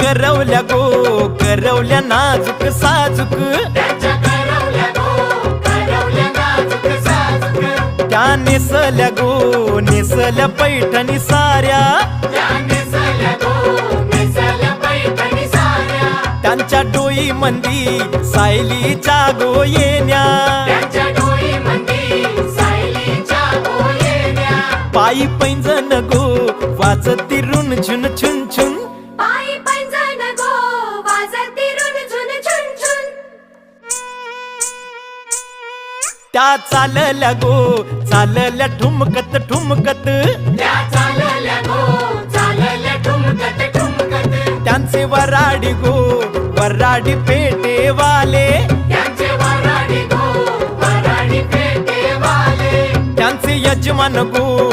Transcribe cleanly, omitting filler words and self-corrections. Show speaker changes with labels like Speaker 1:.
Speaker 1: करवल्या गो करवल्या नाजूक साजूक त्या नेसल्या गो नेसल्या पैठणी साऱ्या त्यांच्या डोई मंदी सायलीच्या गो येण्या पायी पैंजण गो वाजती रुन झुन छुन छुन त्या चालल्या गो चालल्या ठुमकत ठुमकत त्यांचे वराडी गो वराडी पेटेवाले त्यांचे यजमान गो